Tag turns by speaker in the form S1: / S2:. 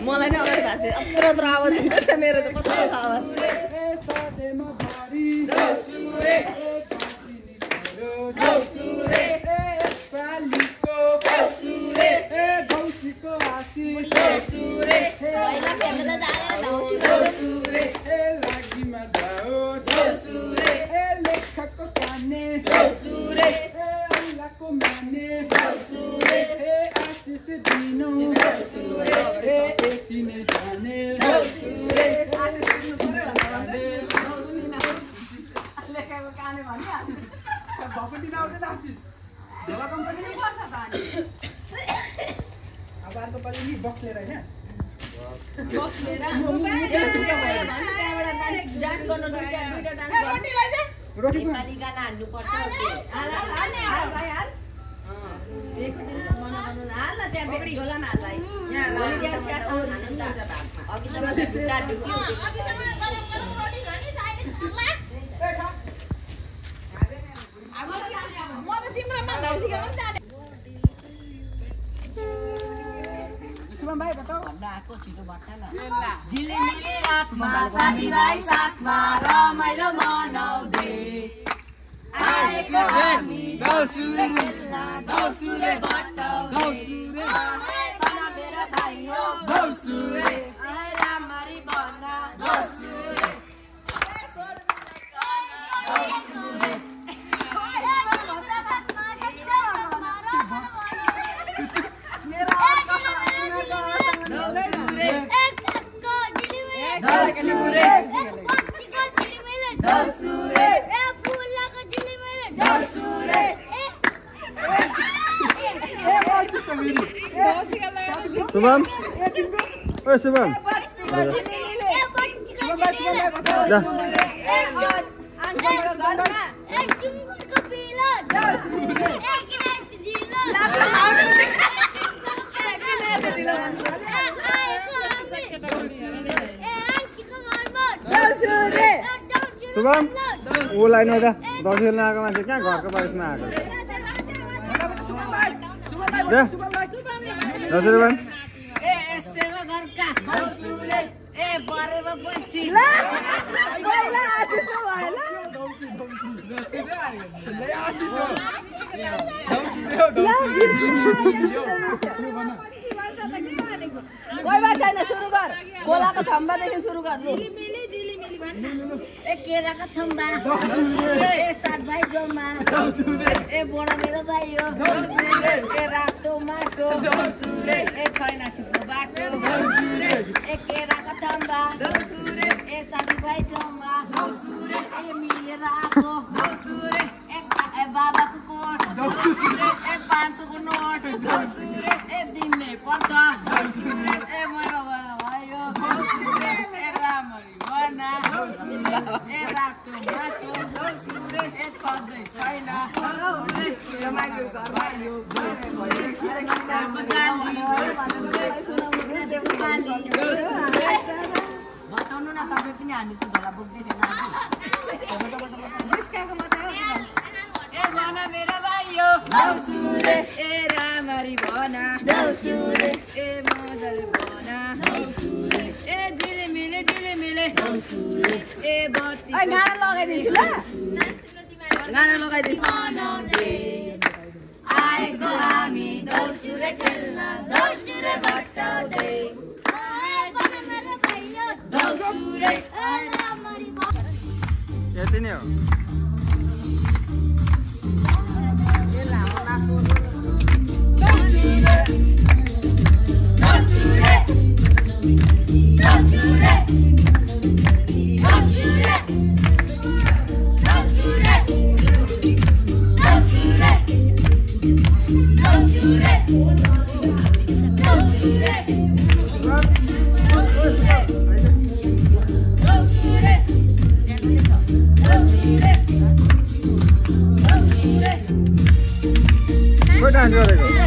S1: मलाई नै अगाडि भएको थियो अत्र आवाज हुन्छ मेरो त कस्तो छ आवाज
S2: नेपाली गाना हान्नु पर्छ झिलिमिली रातमा साथीभाइ साथमा रमाइलो मनाउँदै आएको हामी देउसुरे बटाउँदै बनाएर खाइयो देउसुरे रामरी बना देउसुरे
S3: शुभम ओए शुभम शुभम वो लाइन हो जा 10 खेल्न आएको मान्छे कहाँ घरको बारिसमा आएको शुभम
S1: कोही बात छैन सुरु गर खोलाको थम्बादेखि सुरु गर्नु
S2: ए केराको थम्बा ए सात भाइ जम्मा ए बडा मेरो भाइ हो ए रातो माटो ए छैन छिप्लो बाटो ए केराको थम्बा ए सात भाइ जम्मा ए मिलेर आएको ए बाबाको कोट ए 500 को नोट ए दिनै पर्छ ए मेरो भयो ए रामरी बना ए रातो माटो ए छँदै छैन बताउनु न तपाईँ पनि हामी त झोला बोक्दै ए भना मेरो भाइ यो दौसुरे ए रामरी भना दौसुरे ए मजले भना दौसुरे ए झिलिमिले झिलिमिले दौसुरे ए बत्ती
S1: गाना लगाइदिन्छु ल गाना लगाइदिन्छु
S2: आएको हामी दौसुरे खेल्न दौसुरे भट्टाउँदै दौसुरे
S3: यति नै हो डान्स गरेको